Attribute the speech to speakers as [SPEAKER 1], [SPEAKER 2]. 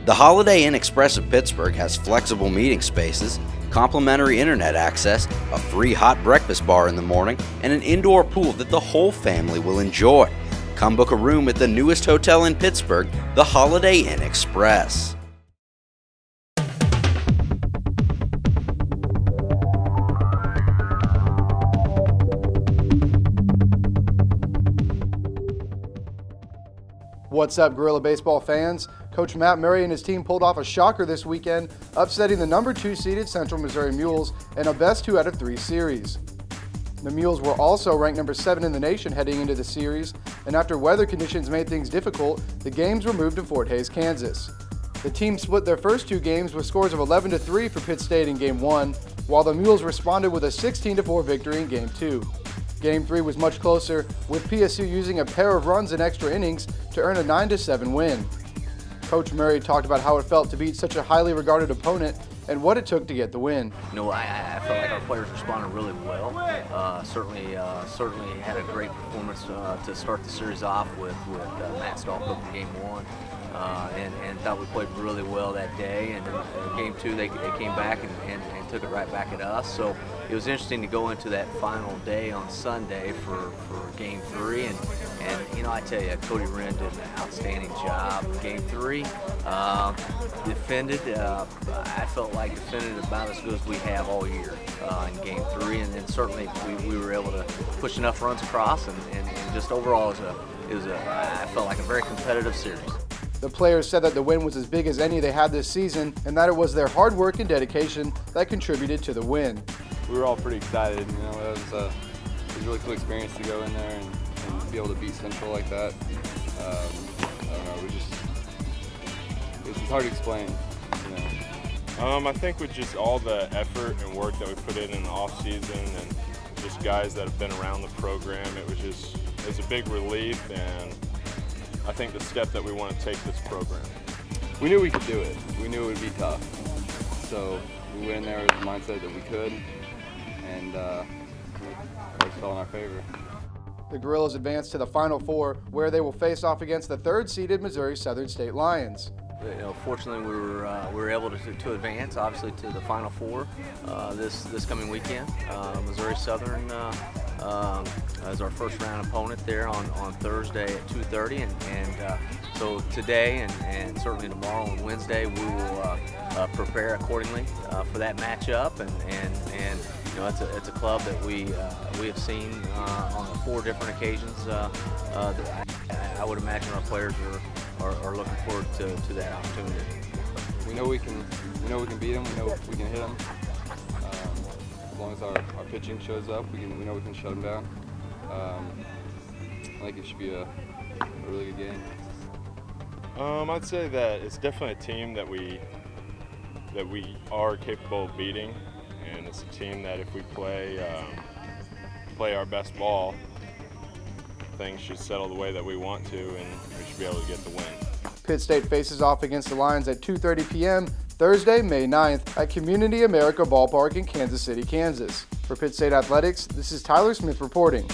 [SPEAKER 1] The Holiday Inn Express of Pittsburgh has flexible meeting spaces, complimentary internet access, a free hot breakfast bar in the morning, and an indoor pool that the whole family will enjoy. Come book a room at the newest hotel in Pittsburgh, the Holiday Inn Express.
[SPEAKER 2] What's up, Gorilla Baseball fans? Coach Matt Murray and his team pulled off a shocker this weekend, upsetting the number 2 seeded Central Missouri Mules in a best 2 out of 3 series. The Mules were also ranked number 7 in the nation heading into the series, and after weather conditions made things difficult, the games were moved to Fort Hays, Kansas. The team split their first 2 games with scores of 11-3 for Pitt State in Game 1, while the Mules responded with a 16-4 victory in Game 2. Game 3 was much closer, with PSU using a pair of runs in extra innings to earn a 9-7 win. Coach Murray talked about how it felt to beat such a highly regarded opponent and what it took to get the win.
[SPEAKER 3] You know, I felt like our players responded really well. Certainly had a great performance to start the series off with Matt Stalkup in Game 1. And thought we played really well that day. And in Game 2, they came back and took it right back at us. So it was interesting to go into that final day on Sunday for Game 3. And you know, I tell you, Cody Wren did an outstanding job. Game 3, defended. I felt like defended about as good as we have all year in Game 3. And then certainly we were able to push enough runs across. And just overall, I felt like a very competitive series.
[SPEAKER 2] The players said that the win was as big as any they had this season and that it was their hard work and dedication that contributed to the win.
[SPEAKER 4] We were all pretty excited. You know, it was a really cool experience to go in there and be able to beat Central like that. I don't know, it's hard to explain. You know.
[SPEAKER 5] I think with just all the effort and work that we put in the off season and just guys that have been around the program, it was a big relief, and I think the step that we want to take this program.
[SPEAKER 4] We knew we could do it. We knew it would be tough. So we went in there with the mindset that we could, and it fell in our favor.
[SPEAKER 2] The Gorillas advanced to the Final Four, where they will face off against the 3rd-seeded Missouri Southern State Lions.
[SPEAKER 3] You know, fortunately, we were able to advance, obviously, to the Final Four this coming weekend. Missouri Southern as our first round opponent there on Thursday at 2:30, and so today and certainly tomorrow and Wednesday we will prepare accordingly for that matchup, and you know, it's a club that we have seen on 4 different occasions. I would imagine our players are looking forward to that opportunity.
[SPEAKER 4] We know we can beat them. We know we can hit them. As long as our pitching shows up, we know we can shut them down. I think it should be a really good game.
[SPEAKER 5] I'd say that it's definitely a team that we are capable of beating, and it's a team that if we play our best ball, things should settle the way that we want to, and we should be able to get the win.
[SPEAKER 2] Pitt State faces off against the Lions at 2:30 p.m. Thursday, May 9th at Community America Ballpark in Kansas City, Kansas. For Pitt State Athletics, this is Tyler Smith reporting.